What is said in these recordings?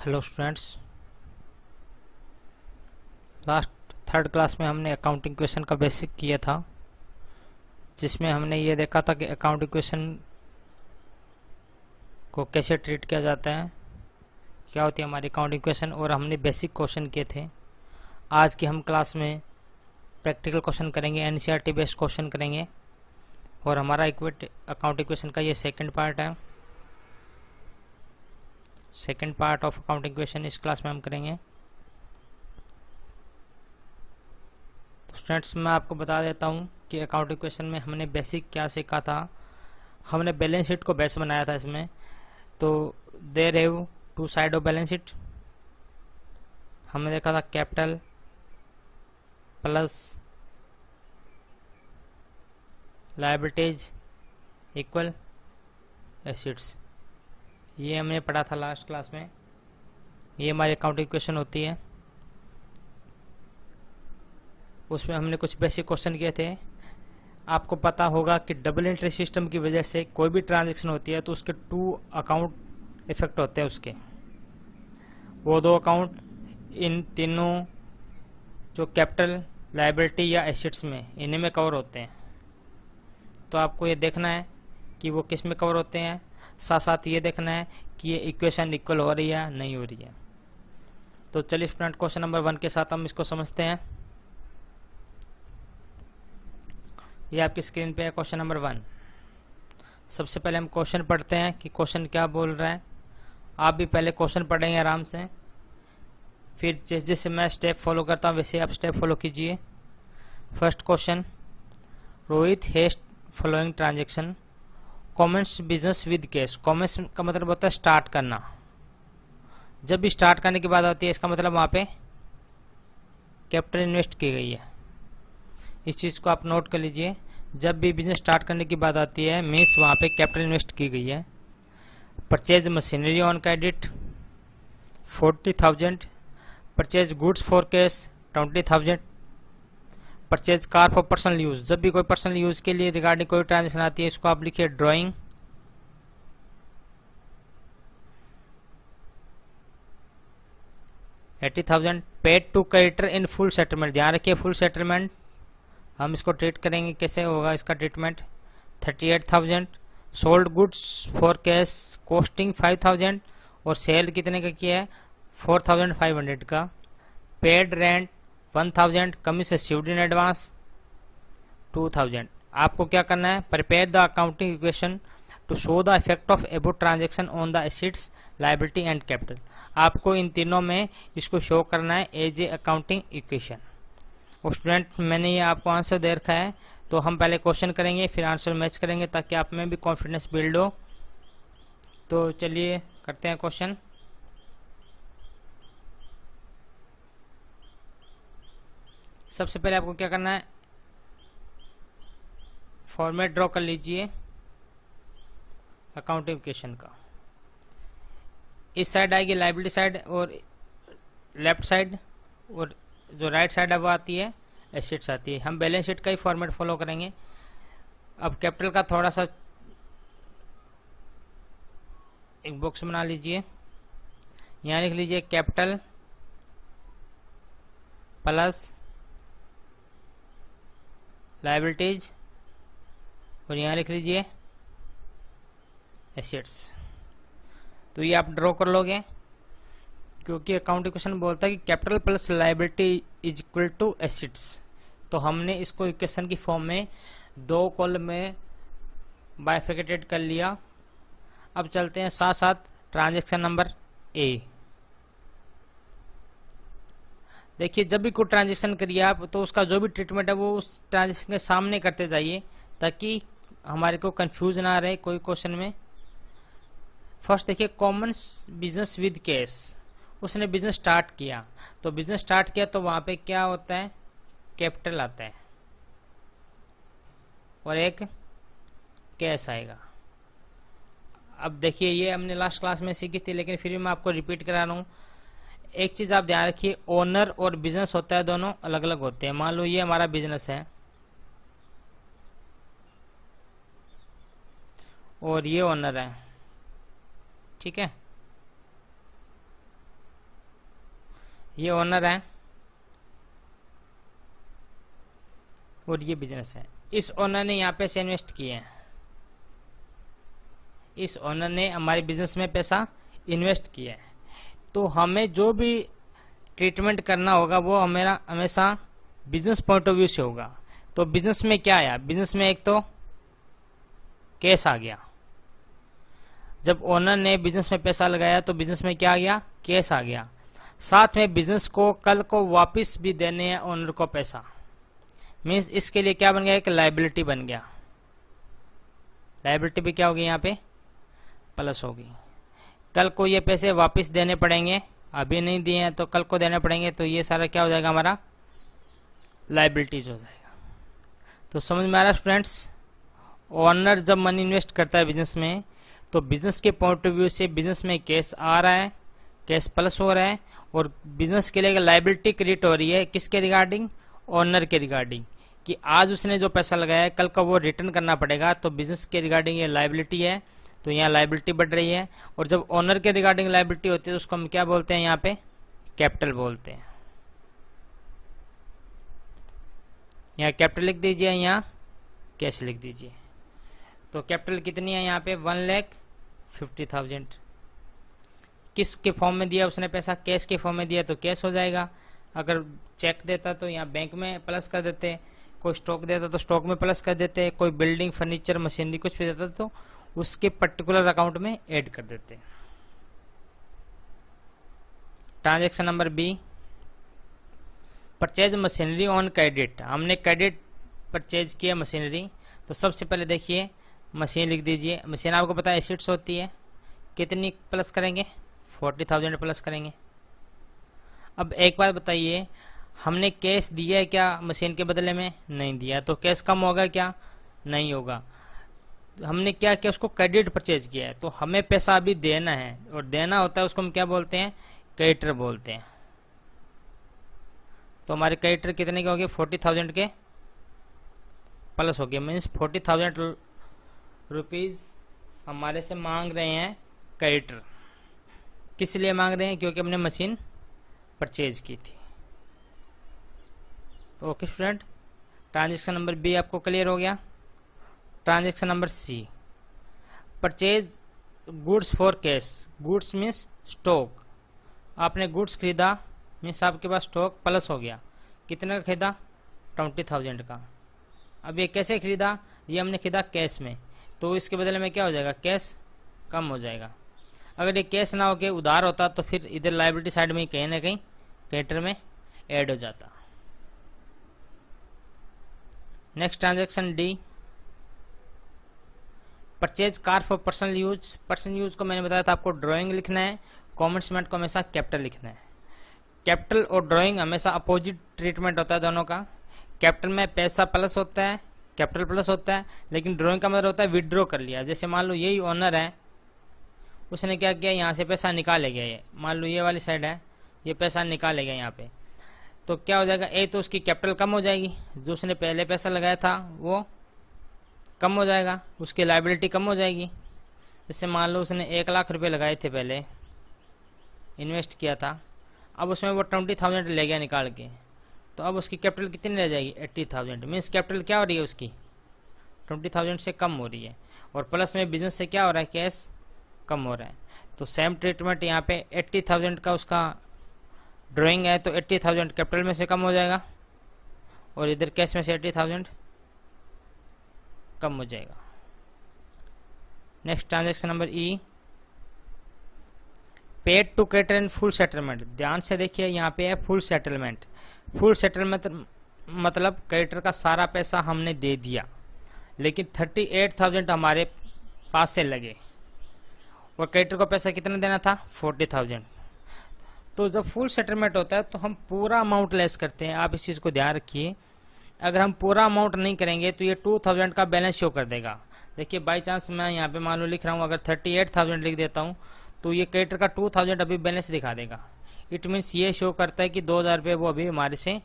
Hello students, last third class में हमने accounting question का बेसिक किया था, जिसमें हमने ये देखा था कि अकाउंटिंग क्वेश्चन को कैसे ट्रीट किया जाता है, क्या होती है हमारी अकाउंटिंग क्वेश्चन, और हमने बेसिक क्वेश्चन किए थे। आज की हम क्लास में प्रैक्टिकल क्वेश्चन करेंगे, एनसीईआरटी बेस्ड क्वेश्चन करेंगे, और हमारा अकाउंटिंग क्वेश्चन का ये सेकेंड पार्ट है। Second part of accounting question इस क्लास में हम करेंगे। स्टूडेंट्स, मैं आपको बता देता हूँ कि अकाउंटिंग क्वेश्चन में हमने बेसिक क्या सीखा था। हमने बैलेंस शीट को बेस बनाया था इसमें। तो there have two side of balance sheet. हमने देखा था capital plus liabilities equal assets. ये हमने पढ़ा था लास्ट क्लास में। ये हमारी अकाउंटिंग क्वेश्चन होती है। उसमें हमने कुछ बेसिक क्वेश्चन किए थे। आपको पता होगा कि डबल एंट्री सिस्टम की वजह से कोई भी ट्रांजैक्शन होती है तो उसके 2 अकाउंट इफेक्ट होते हैं। उसके वो 2 अकाउंट इन तीनों जो कैपिटल, लायबिलिटी या एसेट्स में, इन्हीं में कवर होते हैं। तो आपको ये देखना है कि वो किस में कवर होते हैं, साथ साथ ये देखना है कि ये इक्वेशन इक्वल हो रही है नहीं हो रही है। तो चलिए स्टूडेंट, क्वेश्चन नंबर 1 के साथ हम इसको समझते हैं। ये आपकी स्क्रीन पे है क्वेश्चन नंबर 1। सबसे पहले हम क्वेश्चन पढ़ते हैं कि क्वेश्चन क्या बोल रहा है। आप भी पहले क्वेश्चन पढ़ेंगे आराम से, फिर जिस जैसे मैं स्टेप फॉलो करता हूँ वैसे आप स्टेप फॉलो कीजिए। First question, Rohit has following transaction commence business with cash. Commence का मतलब होता है स्टार्ट करना। जब भी स्टार्ट करने की बात आती है, इसका मतलब वहाँ पे कैपिटल इन्वेस्ट की गई है। इस चीज़ को आप नोट कर लीजिए। जब भी बिजनेस स्टार्ट करने की बात आती है, मीन्स वहाँ पे कैपिटल इन्वेस्ट की गई है। Purchase machinery on credit 40,000। Purchase goods for cash 20,000। Purchase car for personal use. जब भी कोई पर्सनल यूज के लिए रिगार्डिंग कोई ट्रांजेक्शन आती है, इसको आप लिखिए drawing. $80,000 paid to creditor in full settlement. ध्यान रखिए, फुल सेटलमेंट हम इसको ट्रीट करेंगे, कैसे होगा इसका treatment. 38,000 sold goods for cash costing 5,000, और सेल कितने का किया है 4,500 का। Paid rent 1,000, commission received in advance 2,000। आपको क्या करना है, prepare the accounting equation to show the effect of above transaction on the assets, liability and capital. आपको इन तीनों में इसको शो करना है एज ए अकाउंटिंग इक्वेशन। और स्टूडेंट, मैंने ये आपको आंसर दे रखा है, तो हम पहले क्वेश्चन करेंगे फिर आंसर मैच करेंगे, ताकि आप में भी कॉन्फिडेंस बिल्ड हो। तो चलिए करते हैं क्वेश्चन। सबसे पहले आपको क्या करना है, फॉर्मेट ड्रॉ कर लीजिए अकाउंटिंग इक्वेशन का। इस साइड आएगी लायबिलिटी साइड और लेफ्ट साइड, और जो राइट साइड है वो आती है एसेट्स आती है। हम बैलेंस शीट का ही फॉर्मेट फॉलो करेंगे। अब कैपिटल का थोड़ा सा एक बॉक्स बना लीजिए। यहाँ लिख लीजिए कैपिटल प्लस लायबिलिटीज, और यहाँ लिख लीजिए एसेट्स। तो ये आप ड्रॉ कर लोगे, क्योंकि अकाउंट इक्वेशन बोलता है कि capital plus liability is equal to assets. तो हमने इसको इक्वेशन की फॉर्म में 2 कॉलम में बाइफिकेटेड कर लिया। अब चलते हैं साथ साथ ट्रांजैक्शन नंबर ए। देखिए, जब भी कोई ट्रांजैक्शन करिए आप, तो उसका जो भी ट्रीटमेंट है वो उस ट्रांजैक्शन के सामने करते जाइए, ताकि हमारे को कंफ्यूज ना रहे कोई क्वेश्चन में। फर्स्ट देखिए, कॉमन बिजनेस विद कैश। उसने बिजनेस स्टार्ट किया, तो बिजनेस स्टार्ट किया तो वहां पे क्या होता है, कैपिटल आता है और एक कैश आएगा। अब देखिए, ये हमने लास्ट क्लास में सीखी थी, लेकिन फिर भी मैं आपको रिपीट करा रहा हूँ। एक चीज आप ध्यान रखिए, ओनर और बिजनेस होता है, दोनों अलग अलग होते हैं। मान लो ये हमारा बिजनेस है और ये ओनर है, ठीक है। ये ओनर है और ये बिजनेस है। इस ओनर ने यहाँ पे से इन्वेस्ट किए हैं, इस ओनर ने हमारे बिजनेस में पैसा इन्वेस्ट किया है। तो हमें जो भी ट्रीटमेंट करना होगा वो हमेरा हमेशा बिजनेस पॉइंट ऑफ व्यू से होगा। तो बिजनेस में क्या आया, बिजनेस में एक तो कैश आ गया। जब ओनर ने बिजनेस में पैसा लगाया तो बिजनेस में क्या आ गया, कैश आ गया। साथ में बिजनेस को कल को वापस भी देने हैं ओनर को पैसा, मीन्स इसके लिए क्या बन गया, एक लायबिलिटी बन गया। लायबिलिटी भी क्या होगी यहाँ पे, प्लस होगी। कल को ये पैसे वापस देने पड़ेंगे, अभी नहीं दिए हैं तो कल को देने पड़ेंगे, तो ये सारा क्या हो जाएगा, हमारा लायबिलिटीज हो जाएगा। तो समझ में आ रहा है स्टूडेंट्स, ओनर जब मनी इन्वेस्ट करता है बिजनेस में तो बिजनेस के पॉइंट ऑफ व्यू से बिजनेस में कैश आ रहा है, कैश प्लस हो रहा है, और बिजनेस के लिए लायबिलिटी क्रिएट हो रही है किसके रिगार्डिंग, ओनर के रिगार्डिंग, कि आज उसने जो पैसा लगाया है कल का वो रिटर्न करना पड़ेगा। तो बिजनेस के रिगार्डिंग ये लायबिलिटी है, तो यहाँ लायबिलिटी बढ़ रही है। और जब ओनर के रिगार्डिंग लायबिलिटी होती है तो उसको हम क्या बोलते हैं, यहाँ पे कैपिटल बोलते हैं। यहाँ कैपिटल लिख दीजिए, यहाँ कैश लिख दीजिए। तो कैपिटल कितनी है यहाँ पे, 1,50,000। किस के फॉर्म में दिया उसने पैसा, कैश के फॉर्म में दिया तो कैश हो जाएगा। अगर चेक देता तो यहाँ बैंक में प्लस कर देते, कोई स्टॉक देता तो स्टॉक में प्लस कर देते, कोई बिल्डिंग फर्नीचर मशीनरी कुछ भी देता तो उसके पर्टिकुलर अकाउंट में ऐड कर देते। Transaction number B, purchase machinery on credit. हमने क्रेडिट परचेज किया मशीनरी, तो सबसे पहले देखिए मशीन लिख दीजिए। मशीन आपको पता है एसिड्स होती है, कितनी प्लस करेंगे, 40,000 प्लस करेंगे। अब एक बात बताइए, हमने कैश दिया है क्या मशीन के बदले में, नहीं दिया, तो कैश कम होगा क्या, नहीं होगा। हमने क्या किया, उसको क्रेडिट परचेज किया है, तो हमें पैसा अभी देना है, और देना होता है उसको हम क्या बोलते हैं, क्रेडिटर बोलते हैं। तो हमारे क्रेडिटर कितने के हो गए, 40,000 के प्लस हो गए, मीन्स 40,000 रुपीज हमारे से मांग रहे हैं क्रेडिटर। किस लिए मांग रहे हैं, क्योंकि हमने मशीन परचेज की थी। तो okay student, transaction number B आपको क्लियर हो गया। Transaction number C, purchase goods for cash. Goods means stock, आपने गुड्स खरीदा मीन्स आपके पास स्टॉक प्लस हो गया। कितने का खरीदा, 20,000 का। अब ये कैसे खरीदा, ये हमने खरीदा कैश में, तो इसके बदले में क्या हो जाएगा, कैश कम हो जाएगा। अगर ये कैश ना होके उधार होता तो फिर इधर लायबिलिटी साइड में कहीं ना कहीं क्रेडिटर में ऐड हो जाता। Next transaction D, purchase car for personal use. Personal use को मैंने बताया था आपको ड्राइंग लिखना है, कॉमेंट्समेंट को हमेशा कैपिटल लिखना है। कैपिटल और ड्राइंग हमेशा अपोजिट ट्रीटमेंट होता है दोनों का। कैपिटल में पैसा प्लस होता है, कैपिटल प्लस होता है, लेकिन ड्राइंग का मतलब होता है विड्रॉ कर लिया। जैसे मान लो यही ओनर है, उसने क्या किया, यहाँ से पैसा निकाले गया, ये मान लो ये वाली साइड है, ये पैसा निकाले गया यहाँ पे, तो क्या हो जाएगा, एक तो उसकी कैपिटल कम हो जाएगी, जो उसने पहले पैसा लगाया था वो कम हो जाएगा, उसकी लायबिलिटी कम हो जाएगी। जैसे मान लो उसने 1,00,000 रुपये लगाए थे, पहले इन्वेस्ट किया था, अब उसमें वो 20,000 ले गया निकाल के, तो अब उसकी कैपिटल कितनी रह जाएगी, 80,000। मीन्स कैपिटल क्या हो रही है उसकी, 20,000 से कम हो रही है, और प्लस में बिजनेस से क्या हो रहा है, कैश कम हो रहा है। तो सेम ट्रीटमेंट यहाँ पे 80,000 का उसका ड्राइंग है, तो 80,000 कैपिटल में से कम हो जाएगा, और इधर कैश में से 80,000 कम हो जाएगा। Next transaction number E, paid to creditor in full settlement. ध्यान से देखिए, यहाँ पे है फुल सेटलमेंट। फुल सेटलमेंट मतलब क्रेडिटर का सारा पैसा हमने दे दिया, लेकिन 38,000 हमारे पास से लगे, और क्रेडिटर को पैसा कितना देना था, 40,000। तो जब फुल सेटलमेंट होता है तो हम पूरा अमाउंट लेस करते हैं, आप इस चीज़ को ध्यान रखिए। अगर हम पूरा अमाउंट नहीं करेंगे तो ये 2,000 का बैलेंस शो कर देगा। देखिए बाई चांस मैं यहाँ पे मान लो लिख रहा हूँ, अगर 38,000 लिख देता हूँ तो ये क्रेडिटर का 2,000 अभी बैलेंस दिखा देगा। इट मीन्स ये शो करता है कि 2,000 रुपये वो अभी हमारे से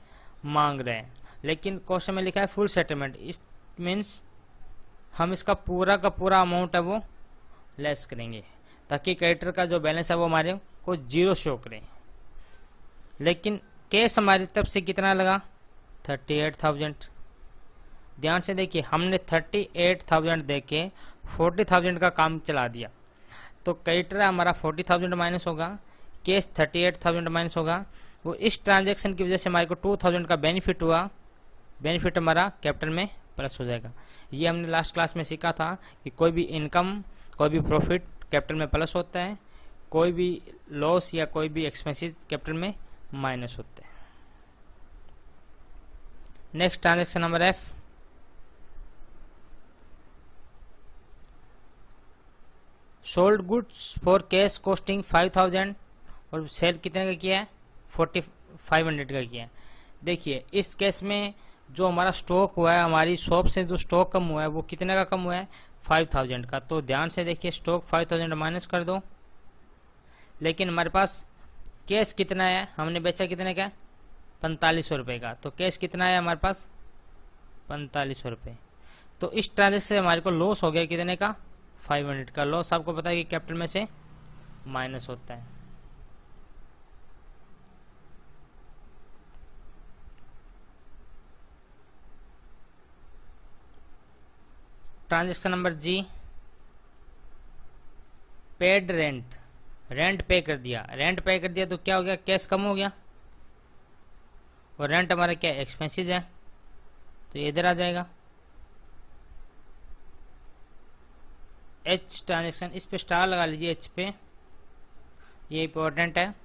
मांग रहे हैं, लेकिन क्वेश्चन में लिखा है फुल सेटलमेंट। इस मीन्स हम इसका पूरा का पूरा अमाउंट है वो लेस करेंगे, ताकि क्रेडिटर का जो बैलेंस है वो हमारे को 0 शो करे। लेकिन कैश हमारी तरफ से कितना लगा 38,000। ध्यान से देखिए, हमने 38,000 दे के 40,000 का काम चला दिया, तो क्रेडिटर हमारा 40,000 माइनस होगा, कैश 38,000 माइनस होगा। वो इस ट्रांजैक्शन की वजह से हमारे को 2,000 का बेनिफिट हुआ, बेनिफिट हमारा कैपिटल में प्लस हो जाएगा। ये हमने लास्ट क्लास में सीखा था कि कोई भी इनकम, कोई भी प्रॉफिट कैपिटल में प्लस होता है, कोई भी लॉस या कोई भी एक्सपेंसेस कैपिटल में माइनस होते हैं। Next transaction number F, sold goods for cash costing 5,000 और सेल कितने का किया है 4,500 का किया है। देखिए इस केस में जो हमारा स्टॉक हुआ है, हमारी शॉप से जो स्टॉक कम हुआ है वो कितने का कम हुआ है 5,000 का। तो ध्यान से देखिए, स्टॉक 5,000 माइनस कर दो, लेकिन हमारे पास कैश कितना है, हमने बेचा कितने का 4500 रुपये का, तो कैश कितना है हमारे पास 4500 रुपये। तो इस ट्रांजेक्शन से हमारे को लॉस हो गया कितने का 500 का। लॉस आपको पता है कि कैपिटल में से माइनस होता है। ट्रांजैक्शन नंबर जी, पेड रेंट, रेंट पे कर दिया। रेंट पे कर दिया तो क्या हो गया, कैश कम हो गया, और रेंट हमारा क्या एक्सपेंसेस है, तो ये इधर आ जाएगा। एच ट्रांजैक्शन, इस पे स्टार लगा लीजिए, एच पे, ये इंपॉर्टेंट है।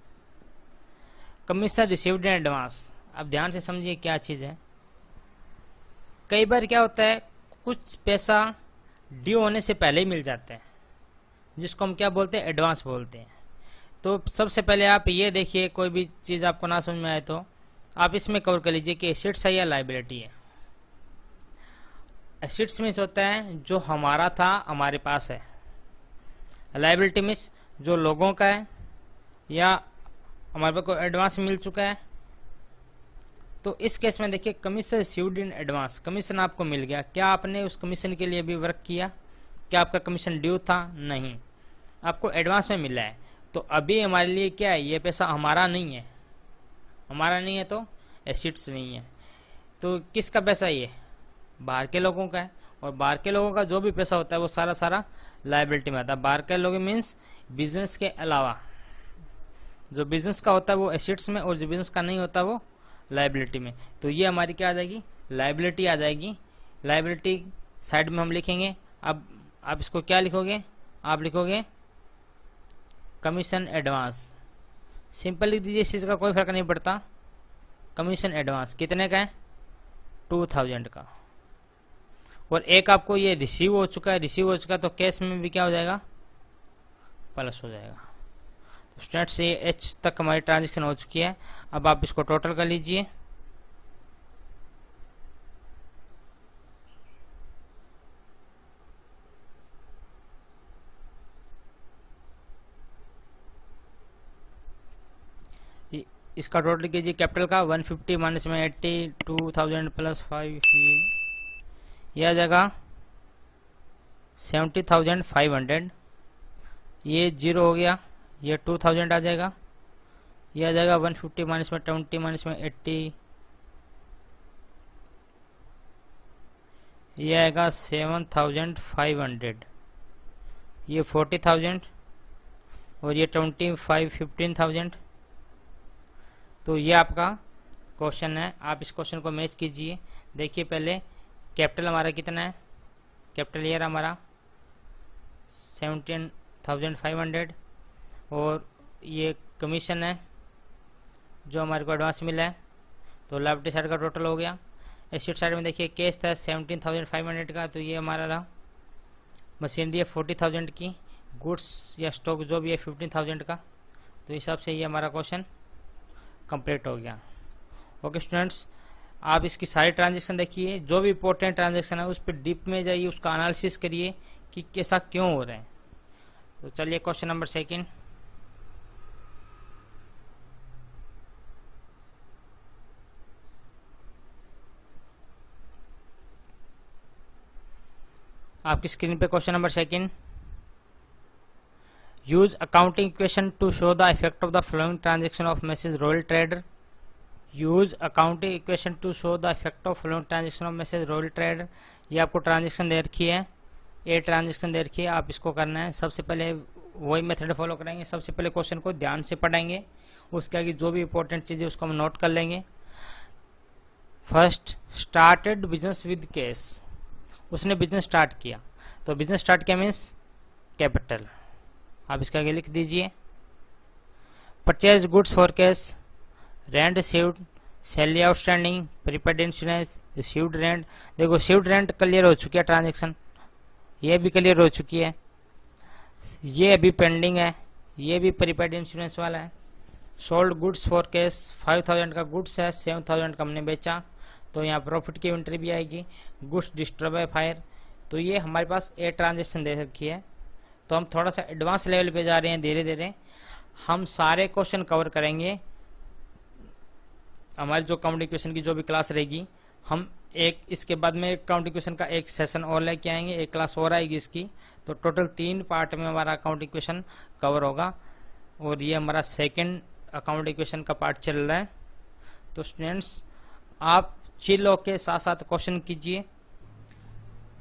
कमीशन रिसीव्ड इन एडवांस, अब ध्यान से समझिए क्या चीज है। कई बार क्या होता है, कुछ पैसा ड्यू होने से पहले ही मिल जाता है, जिसको हम क्या बोलते हैं एडवांस बोलते हैं। तो सबसे पहले आप ये देखिए, कोई भी चीज़ आपको ना समझ में आए तो आप इसमें कवर कर लीजिए कि एसेट्स है या लायबिलिटी है। एसेट्स मीन्स होता है जो हमारा था, हमारे पास है। लायबिलिटी मीन्स जो लोगों का है या हमारे पास कोई एडवांस मिल चुका है। तो इस केस में देखिए, commission received in advance, commission आपको मिल गया। क्या आपने उस कमीशन के लिए भी वर्क किया? क्या आपका कमीशन ड्यू था? नहीं, आपको एडवांस में मिला है। तो अभी हमारे लिए क्या है, ये पैसा हमारा नहीं है। हमारा नहीं है तो एसेट्स नहीं है। तो किसका पैसा ये? बाहर के लोगों का है, और बाहर के लोगों का जो भी पैसा होता है वो सारा सारा लायबिलिटी में आता है। बाहर के लोग मीन्स बिजनेस के अलावा, जो बिजनेस का होता है वो एसेट्स में, और जो बिजनेस का नहीं होता वो लायबिलिटी में। तो ये हमारी क्या आ जाएगी, लायबिलिटी आ जाएगी। लायबिलिटी साइड में हम लिखेंगे। अब आप इसको क्या लिखोगे, आप लिखोगे कमीशन एडवांस। सिंपल लिख दीजिए, इस चीज का कोई फर्क नहीं पड़ता। कमीशन एडवांस कितने का है 2,000 का, और एक आपको ये रिसीव हो चुका है, रिसीव हो चुका है, तो कैश में भी क्या हो जाएगा प्लस हो जाएगा। तो स्टूडेंट्स ये एच तक हमारी ट्रांजेक्शन हो चुकी है। अब आप इसको टोटल कर लीजिए। इसका टोटल कीजिए कैपिटल का 150 माइनस में 82,000 प्लस 5, यह आ जाएगा 70,500। ये जीरो हो गया, ये 2,000 आ जाएगा। ये आ जाएगा 150 माइनस में 20 माइनस में 80, ये आएगा 7,500। ये 40,000 और ये 25 15,000। तो ये आपका क्वेश्चन है। आप इस क्वेश्चन को मैच कीजिए। देखिए पहले कैपिटल हमारा कितना है, कैपिटल ईयर हमारा 17,500, और ये कमीशन है जो हमारे को एडवांस मिला है। तो लायबिलिटी साइड का टोटल हो गया। एसेट साइड में देखिए कैश था 17,500 का, तो ये हमारा रहा। मशीनरी है 40,000 की, गुड्स या स्टॉक जो भी है 15,000 का। तो इस हिसाब से ये हमारा क्वेश्चन कंप्लीट हो गया। ओके स्टूडेंट्स, आप इसकी सारी ट्रांजेक्शन देखिए, जो भी इंपॉर्टेंट ट्रांजेक्शन है उस पर डीप में जाइए, उसका एनालिसिस करिए कि कैसा क्यों हो रहा है। तो चलिए क्वेश्चन नंबर 2। आपकी स्क्रीन पे question number 2। Use accounting equation to show the effect of the flowing transaction of Messrs Royal Trader. Use accounting equation to show the effect of flowing transaction of Messrs Royal Trader. ये आपको transaction दे रखी है, a transaction दे रखी है, आप इसको करना है। सबसे पहले वही मेथड फॉलो करेंगे। सबसे पहले क्वेश्चन को ध्यान से पढ़ेंगे, उसके आगे जो भी इंपॉर्टेंट चीज़ है उसको हम नोट कर लेंगे। First, started business with cash. उसने बिजनेस स्टार्ट किया, तो बिजनेस स्टार्ट किया मीन्स कैपिटल, आप इसके आगे लिख दीजिए। Purchase goods for cash, rent received, salary outstanding, prepaid insurance, received rent. देखो रिसीव्ड रेंट क्लियर हो चुकी है ट्रांजेक्शन, ये भी क्लियर हो चुकी है, ये अभी पेंडिंग है, ये भी प्रीपेड इंश्योरेंस वाला है। सोल्ड गुड्स फॉर कैश, 5000 का गुड्स है, 7000 का हमने बेचा, तो यहाँ प्रॉफिट की एंट्री भी आएगी। गुड्स डिस्ट्रॉय बाय फायर, तो ये हमारे पास ए ट्रांजेक्शन दे रखी है। तो हम थोड़ा सा एडवांस लेवल पे जा रहे हैं, धीरे धीरे हम सारे क्वेश्चन कवर करेंगे। हमारी जो अकाउंटिंग इक्वेशन की जो भी क्लास रहेगी, हम एक इसके बाद में अकाउंटिंग इक्वेशन का एक सेशन और लेके आएंगे, एक क्लास और आएगी इसकी। तो टोटल 3 पार्ट में हमारा अकाउंटिंग इक्वेशन कवर होगा, और ये हमारा सेकंड अकाउंटिंग इक्वेशन का पार्ट चल रहा है। तो स्टूडेंट्स आप चिल होके साथ साथ क्वेश्चन कीजिए।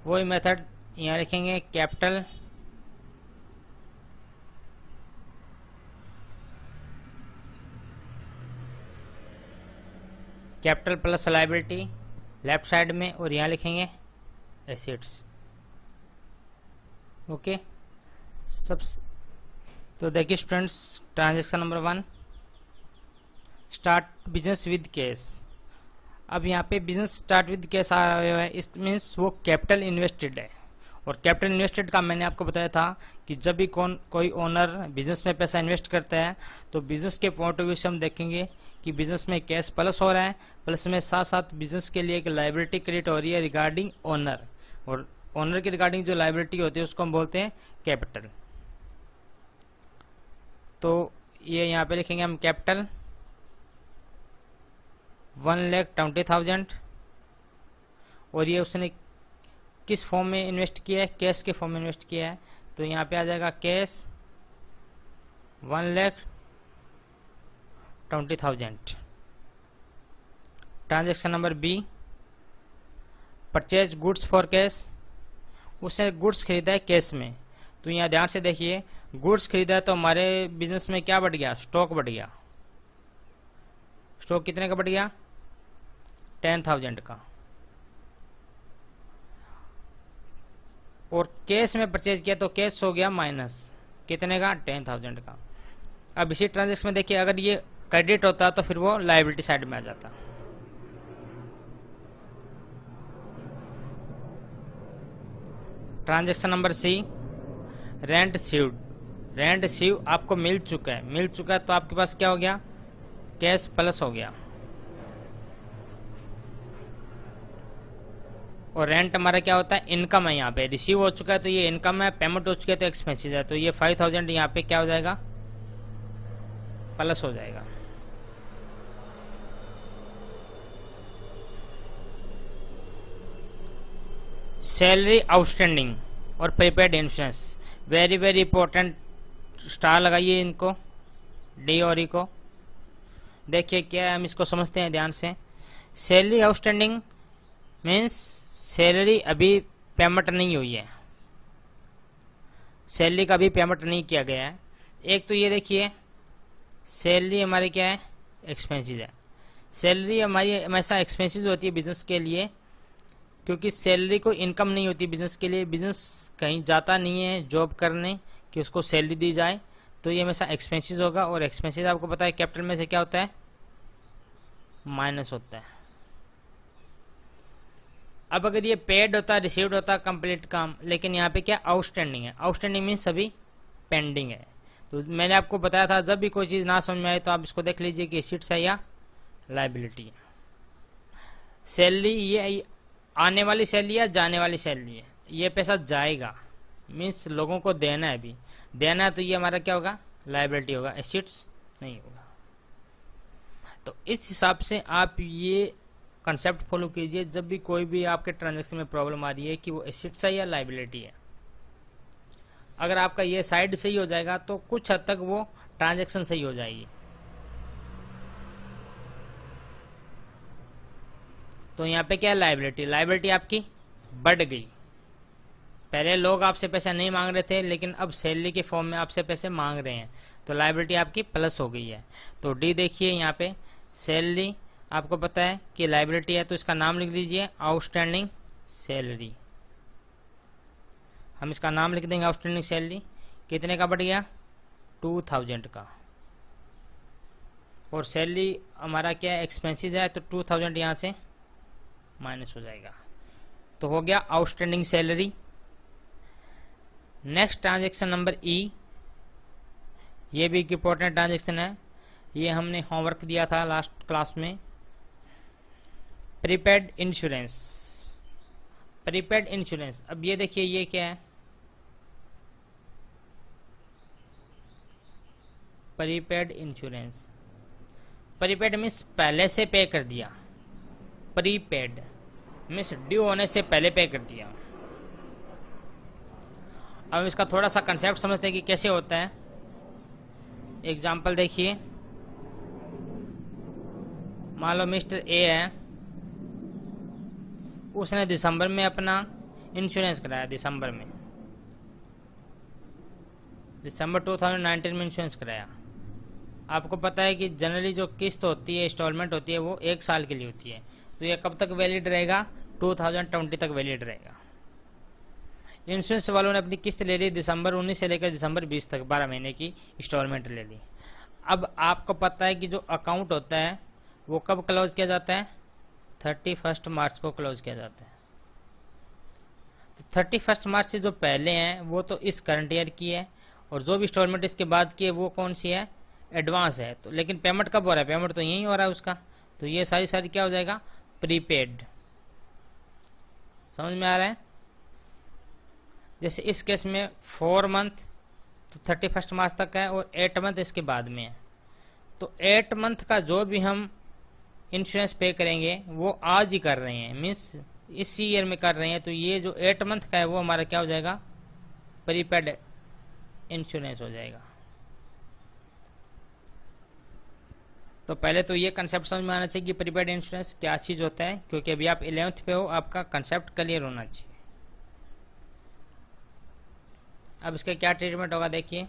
वही मेथड यहाँ लिखेंगे, capital capital plus liability left side में, और यहाँ लिखेंगे एसेट्स। ओके सब। तो देखिए students, transaction number 1, start business with cash. अब यहाँ पे बिजनेस स्टार्ट विद कैश आ रहा है, इस मीन्स वो कैपिटल इन्वेस्टेड है। और कैपिटल इन्वेस्टेड का मैंने आपको बताया था कि जब भी कोई ओनर बिजनेस में पैसा इन्वेस्ट करता है, तो बिजनेस के पॉइंट ऑफ व्यू से हम देखेंगे कि बिजनेस में कैश प्लस हो रहा है, प्लस में साथ साथ बिजनेस के लिए एक लायबिलिटी क्रिएट हो रही है रिगार्डिंग ओनर, और ओनर की रिगार्डिंग जो लायबिलिटी होती है उसको हम बोलते हैं कैपिटल। तो ये यहाँ पे लिखेंगे हम कैपिटल 1,20,000, और ये उसने किस फॉर्म में इन्वेस्ट किया है, कैश के फॉर्म में इन्वेस्ट किया है। तो यहाँ पे आ जाएगा cash 1,20,000। Transaction number B, purchase goods for cash. उसने गुड्स खरीदा है कैश में, तो यहाँ ध्यान से देखिए, गुड्स खरीदा है तो हमारे बिजनेस में क्या बढ़ गया, स्टॉक बढ़ गया। स्टॉक कितने का बढ़ गया, 10,000 का। और कैश में परचेज किया तो कैश हो गया माइनस कितने का, 10,000 का। अब इसी ट्रांजेक्शन में देखिए, अगर ये क्रेडिट होता तो फिर वो लायबिलिटी साइड में आ जाता। Transaction number C, rent received. Rent receive आपको मिल चुका है, तो आपके पास क्या हो गया, कैश प्लस हो गया। और रेंट हमारा क्या होता है, इनकम है। यहाँ पे रिसीव हो चुका है तो ये इनकम है, पेमेंट हो चुका है तो एक्सपेंसेस है। तो ये 5,000 यहाँ पे क्या हो जाएगा, प्लस हो जाएगा। सैलरी आउटस्टैंडिंग और prepaid insurance, very very important, star लगाइए इनको, डी और ई को। देखिए क्या है, हम इसको समझते हैं ध्यान से। सैलरी आउटस्टैंडिंग मीन्स सैलरी अभी पेमेंट नहीं हुई है, सैलरी का भी पेमेंट नहीं किया गया है। एक तो ये देखिए, सैलरी हमारी क्या है, एक्सपेंसेस है। सैलरी हमारी हमेशा एक्सपेंसेस होती है बिजनेस के लिए, क्योंकि सैलरी को इनकम नहीं होती बिजनेस के लिए। बिजनेस कहीं जाता नहीं है जॉब करने कि उसको सैलरी दी जाए, तो ये हमेशा एक्सपेंसेस होगा। और एक्सपेंसेस आपको पता है कैपिटल में से क्या होता है, माइनस होता है। अब अगर ये पेड होता, रिसीव्ड होता कंप्लीट काम, लेकिन यहाँ पे क्या आउटस्टैंडिंग है। आउटस्टैंडिंग मीन्स अभी पेंडिंग है। तो मैंने आपको बताया था, जब भी कोई चीज ना समझ में आए तो आप इसको देख लीजिए कि एसेट्स है या लायबिलिटी है। सैलरी ये आने वाली सैलरी या जाने वाली सैलरी है, ये पैसा जाएगा, मीन्स लोगों को देना है, अभी देना है, तो ये हमारा क्या होगा, लायबिलिटी होगा, एसेट्स नहीं होगा। तो इस हिसाब से आप ये कंसेप्ट फॉलो कीजिए जब भी कोई भी आपके ट्रांजैक्शन में प्रॉब्लम आ रही है कि वो एसेट्स है या लायबिलिटी है। अगर आपका ये साइड सही हो जाएगा तो कुछ हद तक वो ट्रांजैक्शन सही हो जाएगी। तो यहाँ पे क्या है, लायबिलिटी, लायबिलिटी आपकी बढ़ गई। पहले लोग आपसे पैसा नहीं मांग रहे थे, लेकिन अब सैलरी के फॉर्म में आपसे पैसे मांग रहे हैं, तो लायबिलिटी आपकी प्लस हो गई है। तो डी देखिए यहाँ पे सैलरी आपको पता है कि लायबिलिटी है, तो इसका नाम लिख लीजिए आउटस्टैंडिंग सैलरी। हम इसका नाम लिख देंगे आउटस्टैंडिंग सैलरी। कितने का बढ़ गया, 2000 का। और सैलरी हमारा क्या है, एक्सपेंसिस है, तो 2000 यहाँ से माइनस हो जाएगा। तो हो गया outstanding salary. Next transaction number ई, ये भी एक इंपॉर्टेंट ट्रांजैक्शन है, ये हमने होमवर्क दिया था लास्ट क्लास में। Prepaid insurance, prepaid insurance. अब ये देखिए ये क्या है, प्रीपेड इंश्योरेंस। प्रीपेड मीन्स पहले से पे कर दिया, प्रीपेड मीन्स ड्यू होने से पहले पे कर दिया। अब इसका थोड़ा सा कंसेप्ट समझते हैं कि कैसे होता है। एग्जाम्पल देखिए, मान लो मिस्टर ए है, उसने दिसंबर में अपना इंश्योरेंस कराया, दिसंबर 2019 में इंश्योरेंस कराया। आपको पता है कि जनरली जो किस्त होती है, इंस्टॉलमेंट होती है, वो 1 साल के लिए होती है। तो ये कब तक वैलिड रहेगा, 2020 तक वैलिड रहेगा। इंश्योरेंस वालों ने अपनी किस्त ले ली दिसंबर 19 से लेकर दिसंबर 20 तक, 12 महीने की इंस्टॉलमेंट ले ली। अब आपको पता है कि जो अकाउंट होता है वो कब क्लोज किया जाता है, 31 मार्च को क्लोज किया जाता है। तो 31 मार्च से जो पहले हैं वो तो इस करंट ईयर की है, और जो भी इंस्टॉलमेंट इसके बाद की है वो कौन सी है, एडवांस है। तो लेकिन पेमेंट कब हो रहा है, पेमेंट तो यही हो रहा है उसका। तो ये सारी क्या हो जाएगा, प्रीपेड। समझ में आ रहा है। जैसे इस केस में 4 मंथ तो 31 मार्च तक है, और 8 मंथ इसके बाद में है। तो 8 मंथ का जो भी हम इंश्योरेंस पे करेंगे वो आज ही कर रहे हैं, मीन्स इसी ईयर में कर रहे हैं। तो ये जो 8 मंथ का है वो हमारा क्या हो जाएगा, प्रीपेड इंश्योरेंस हो जाएगा। तो पहले तो ये कंसेप्ट समझ में आना चाहिए कि प्रीपेड इंश्योरेंस क्या चीज होता है, क्योंकि अभी आप 11th पे हो, आपका कंसेप्ट क्लियर होना चाहिए। अब इसका क्या ट्रीटमेंट होगा देखिए।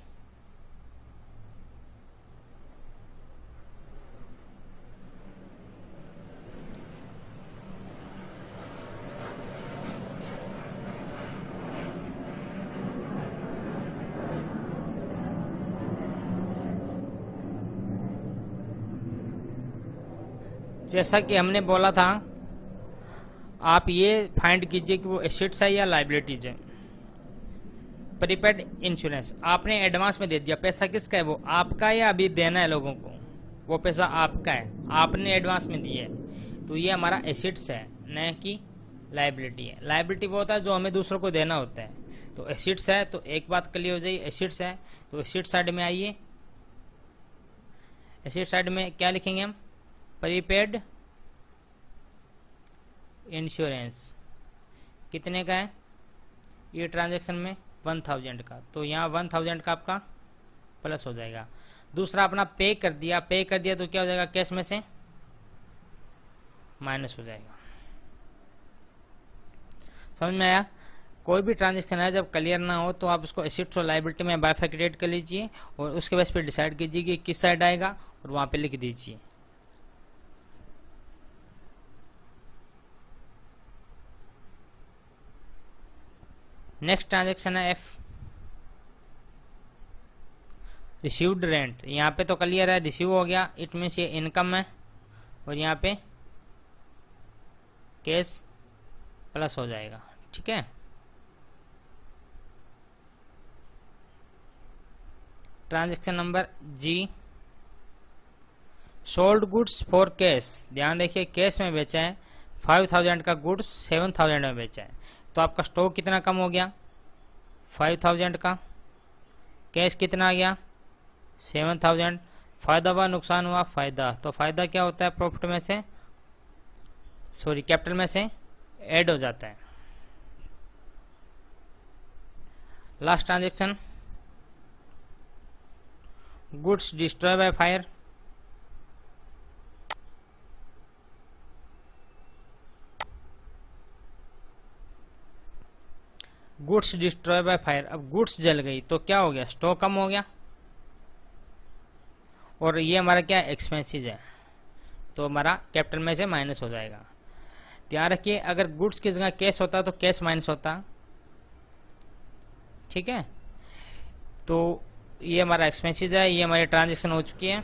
जैसा कि हमने बोला था, आप ये फाइंड कीजिए कि वो एसेट्स है या लायबिलिटीज है। प्रीपेड इंश्योरेंस आपने एडवांस में दे दिया, पैसा किसका है, वो आपका या अभी देना है लोगों को, वो पैसा आपका है, आपने एडवांस में दिया है। तो ये हमारा एसेट्स है, न कि लायबिलिटी है। लायबिलिटी वो होता है जो हमें दूसरों को देना होता है। तो एसेट्स है, तो एक बात क्लियर हो जाइए, एसेट्स है। तो एसेट साइड में आइए, एसेट साइड में क्या लिखेंगे हम, प्रीपेड इंश्योरेंस। कितने का है ये ट्रांजैक्शन में, 1000 का। तो यहाँ 1000 का आपका प्लस हो जाएगा। दूसरा अपना पे कर दिया, पे कर दिया तो क्या हो जाएगा, कैश में से माइनस हो जाएगा। समझ में आया। कोई भी ट्रांजैक्शन है जब क्लियर ना हो तो आप उसको एसेट्स और लायबिलिटी में बाइफर्केट कर लीजिए, और उसके बेस पे डिसाइड कीजिए कि किस साइड आएगा, और वहां पे लिख दीजिए। नेक्स्ट ट्रांजैक्शन है एफ, रिसीव्ड रेंट। यहाँ पे तो क्लियर है, रिसीव हो गया, इट मीन्स ये इनकम है, और यहाँ पे कैश प्लस हो जाएगा। ठीक है। Transaction number G, sold goods for cash. ध्यान देखिए, कैश में बेचा है 5000 का गुड्स 7000 में बेचा है। तो आपका स्टॉक कितना कम हो गया, 5000 का। कैश कितना आ गया, 7000। फायदा हुआ, नुकसान हुआ, फायदा। तो फायदा क्या होता है, प्रॉफिट में से, सॉरी कैपिटल में से ऐड हो जाता है। Last transaction, goods destroy by fire, goods destroy by fire. अब गुड्स जल गई तो क्या हो गया, स्टॉक कम हो गया, और ये हमारा क्या एक्सपेंसेस है, तो हमारा कैपिटल में से माइनस हो जाएगा। ध्यान रखिए, अगर गुड्स की जगह कैश होता तो कैश माइनस होता, ठीक है। तो ये हमारा एक्सपेंसेस है, ये हमारी ट्रांजेक्शन हो चुकी है।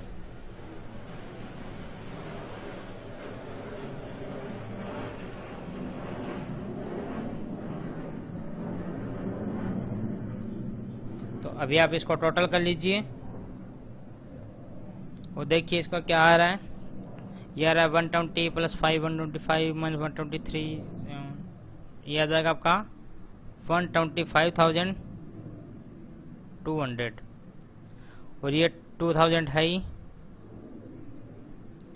तो अभी आप इसको टोटल कर लीजिए और देखिए इसका क्या आ रहा है। ये आ रहा है 120 प्लस 5 125 माइनस 123, ये आ जाएगा आपका 125,200, और ये 2000 है ही।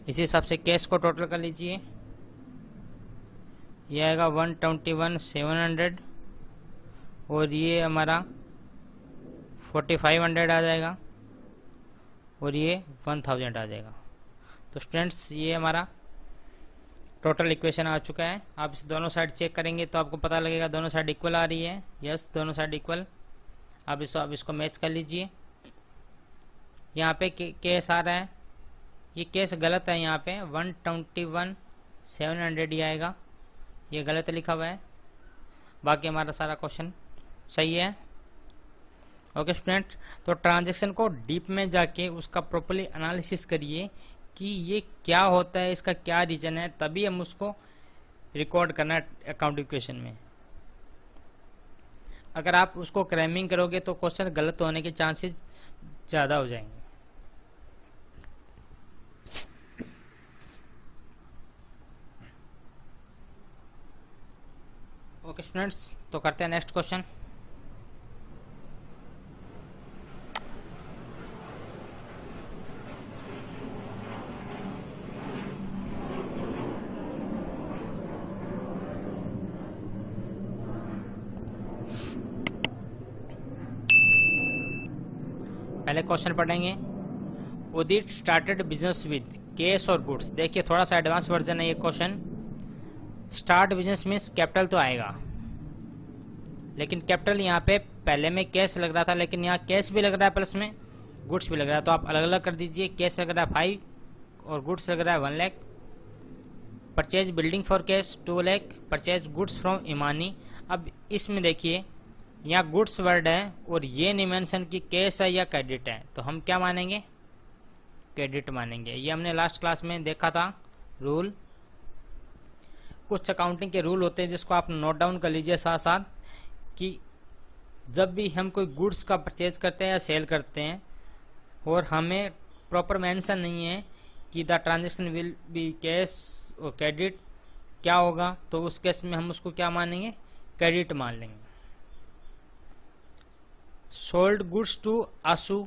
इसी हिसाब से कैश को टोटल कर लीजिए, ये आएगा 121,700, और ये हमारा 4500 आ जाएगा, और ये 1000 आ जाएगा। तो स्टूडेंट्स ये हमारा टोटल इक्वेशन आ चुका है। आप इस दोनों साइड चेक करेंगे तो आपको पता लगेगा दोनों साइड इक्वल आ रही है। यस, दोनों साइड इक्वल। आप इसको मैच कर लीजिए। यहाँ पे केस आ रहा है, ये केस गलत है, यहाँ पे 121,700 ही आएगा, ये गलत लिखा हुआ है। बाकी हमारा सारा क्वेश्चन सही है। ओके स्टूडेंट, तो ट्रांजैक्शन को डीप में जाके उसका प्रॉपर्ली एनालिसिस करिए कि ये क्या होता है, इसका क्या रीजन है, तभी हम उसको रिकॉर्ड करना है अकाउंट इक्वेशन में। अगर आप उसको क्रैमिंग करोगे तो क्वेश्चन गलत होने के चांसेस ज़्यादा हो जाएंगे। ओके स्टूडेंट्स, तो करते हैं नेक्स्ट क्वेश्चन। पहले क्वेश्चन पढ़ेंगे। उदित स्टार्टेड बिजनेस विद कैश और गुड्स। देखिए थोड़ा सा एडवांस वर्जन है ये question. Start business means capital तो आएगा, लेकिन कैपिटल यहाँ पे पहले में कैश लग रहा था, लेकिन यहाँ कैश भी लग रहा है प्लस में गुड्स भी लग रहा है, तो आप अलग अलग कर दीजिए। कैश लग रहा है 5 और गुड्स लग रहा है 1 lakh. Purchase building for cash 2 lakh, purchase goods from Imani. अब इसमें देखिए यहाँ गुड्स वर्ड है और ये नहीं मेंशन कि कैश है या क्रेडिट है, तो हम क्या मानेंगे, क्रेडिट मानेंगे। ये हमने लास्ट क्लास में देखा था रूल। कुछ अकाउंटिंग के रूल होते हैं जिसको आप नोट डाउन कर लीजिए साथ साथ, कि जब भी हम कोई गुड्स का परचेज करते हैं या सेल करते हैं और हमें प्रॉपर मेंशन नहीं है कि the transaction will be cash और क्रेडिट, क्या होगा, तो उस केस में हम उसको क्या मानेंगे, क्रेडिट मान लेंगे। सोल्ड गुड्स टू आशु,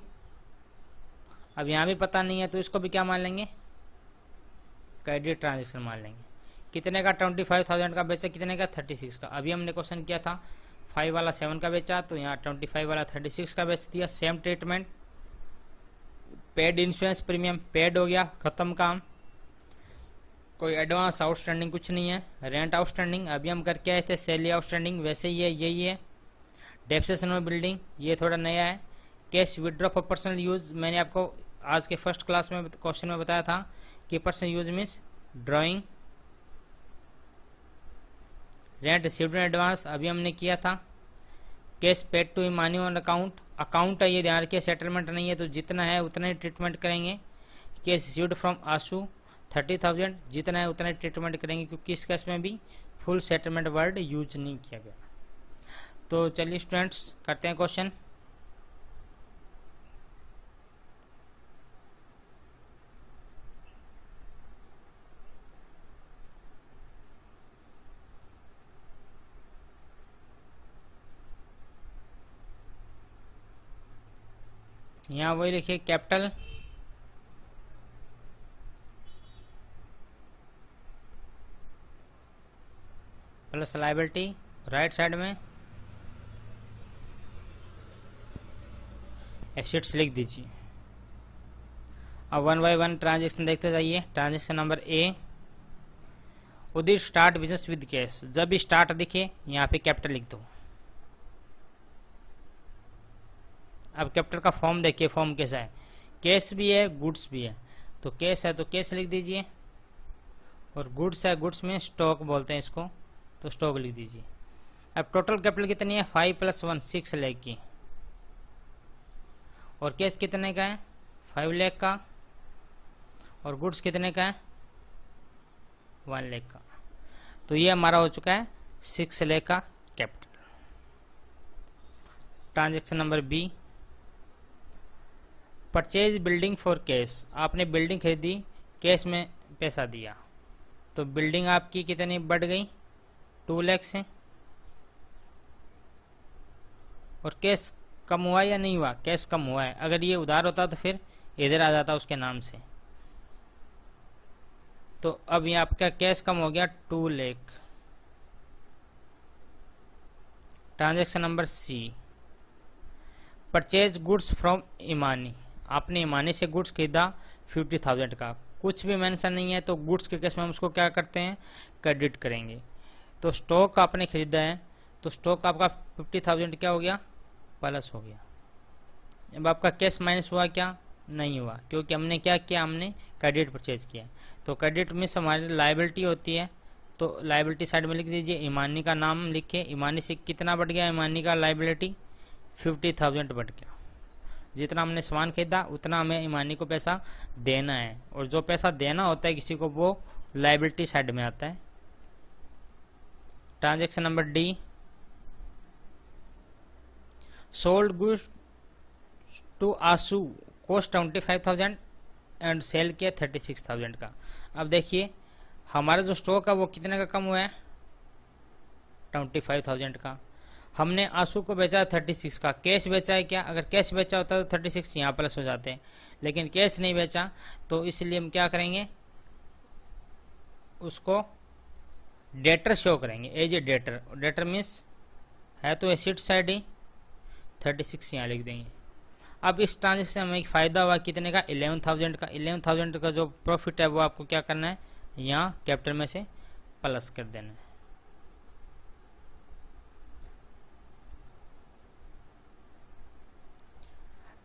अब यहाँ भी पता नहीं है तो इसको भी क्या मान लेंगे, क्रेडिट ट्रांजेक्शन मान लेंगे। कितने का, 25,000 का बेचा, कितने का, 36 का। अभी हमने क्वेश्चन किया था 5 वाला 7 का बेचा, तो यहाँ 25 वाला 36 का बेच दिया। Same treatment. Paid insurance premium paid हो गया, खत्म काम। कोई एडवांस आउटस्टैंडिंग कुछ नहीं है। रेंट आउटस्टैंडिंग अभी हम करके आए थे, सैलरी आउटस्टैंडिंग वैसे ही है, यही है। डेप्रिसिएशन ऑफ बिल्डिंग ये थोड़ा नया है। Cash withdraw for personal use, मैंने आपको आज के फर्स्ट क्लास में क्वेश्चन में बताया था कि personal use means drawing. Rent received in advance अभी हमने किया था। Cash paid to money on account, account है ये, ध्यान रखिए, सेटलमेंट नहीं है, तो जितना है उतना ही ट्रीटमेंट करेंगे। कैश रिसीव्ड फ्रॉम आशु 30,000, जितना है उतना ही ट्रीटमेंट करेंगे, क्योंकि इस केस में भी फुल सेटलमेंट वर्ड यूज नहीं किया गया। तो चलिए स्टूडेंट्स करते हैं क्वेश्चन। यहाँ वही लिखिए, capital plus liability, right side में एसेट्स लिख दीजिए। अब वन बाय वन ट्रांजेक्शन देखते जाइए। Transaction number A, Udit start business with cash. जब भी स्टार्ट दिखे यहाँ पे कैपिटल लिख दो। अब कैपिटल का फॉर्म देखिए, फॉर्म कैसा है, कैश भी है गुड्स भी है। तो कैश है तो कैश लिख दीजिए, और गुड्स है गुड्स में स्टॉक बोलते हैं इसको, तो स्टॉक लिख दीजिए। अब टोटल कैपिटल कितनी है, 5 + 1 6 लाख की, और कैश कितने का है, 5 लाख का, और गुड्स कितने का है, 1 लाख का। तो ये हमारा हो चुका है 6 लाख का capital. Transaction number B, purchase building for cash. आपने बिल्डिंग खरीदी, कैश में पैसा दिया, तो बिल्डिंग आपकी कितनी बढ़ गई, 2 लाख से, और कैश कम हुआ या नहीं हुआ, कैश कम हुआ है। अगर ये उधार होता तो फिर इधर आ जाता उसके नाम से। तो अब ये आपका कैश कम हो गया 2 lakh. Transaction number C, purchase goods from Imani. आपने इमानी से गुड्स खरीदा 50,000 का, कुछ भी मेंशन नहीं है, तो गुड्स के केस में हम उसको क्या करते हैं, क्रेडिट करेंगे। तो स्टॉक आपने खरीदा है, तो स्टॉक आपका 50,000 क्या हो गया, प्लस हो गया। अब आपका कैश माइनस हुआ क्या, नहीं हुआ, क्योंकि हमने क्या किया, हमने क्रेडिट परचेज किया। तो क्रेडिट में हमारी लायबिलिटी होती है, तो लायबिलिटी साइड में लिख दीजिए, ईमानी का नाम लिखे। ईमानी से कितना बढ़ गया, ईमानी का लायबिलिटी 50,000 बढ़ गया। जितना हमने सामान खरीदा उतना हमें ईमानी को पैसा देना है, और जो पैसा देना होता है किसी को वो लायबिलिटी साइड में आता है। Transaction number D, sold goods to Ashu, cost 25,000 and sale किया 36,000 का। अब देखिए हमारा जो स्टॉक है वो कितने का कम हुआ है, 25,000 का। हमने आंसू को बेचा 36 का, कैश बेचा है क्या, अगर कैश बेचा होता तो 36 यहाँ प्लस हो जाते हैं, लेकिन कैश नहीं बेचा, तो इसलिए हम क्या करेंगे, उसको डेटर शो करेंगे as a debtor. Debtor means है तो एसिड साइड ही, 36 यहाँ लिख देंगे। अब इस ट्रांजेक्शन से हमें एक फायदा हुआ कितने का, 11,000 का। 11,000 का जो प्रॉफिट है वो आपको क्या करना है, यहाँ कैपिटल में से प्लस कर देना है।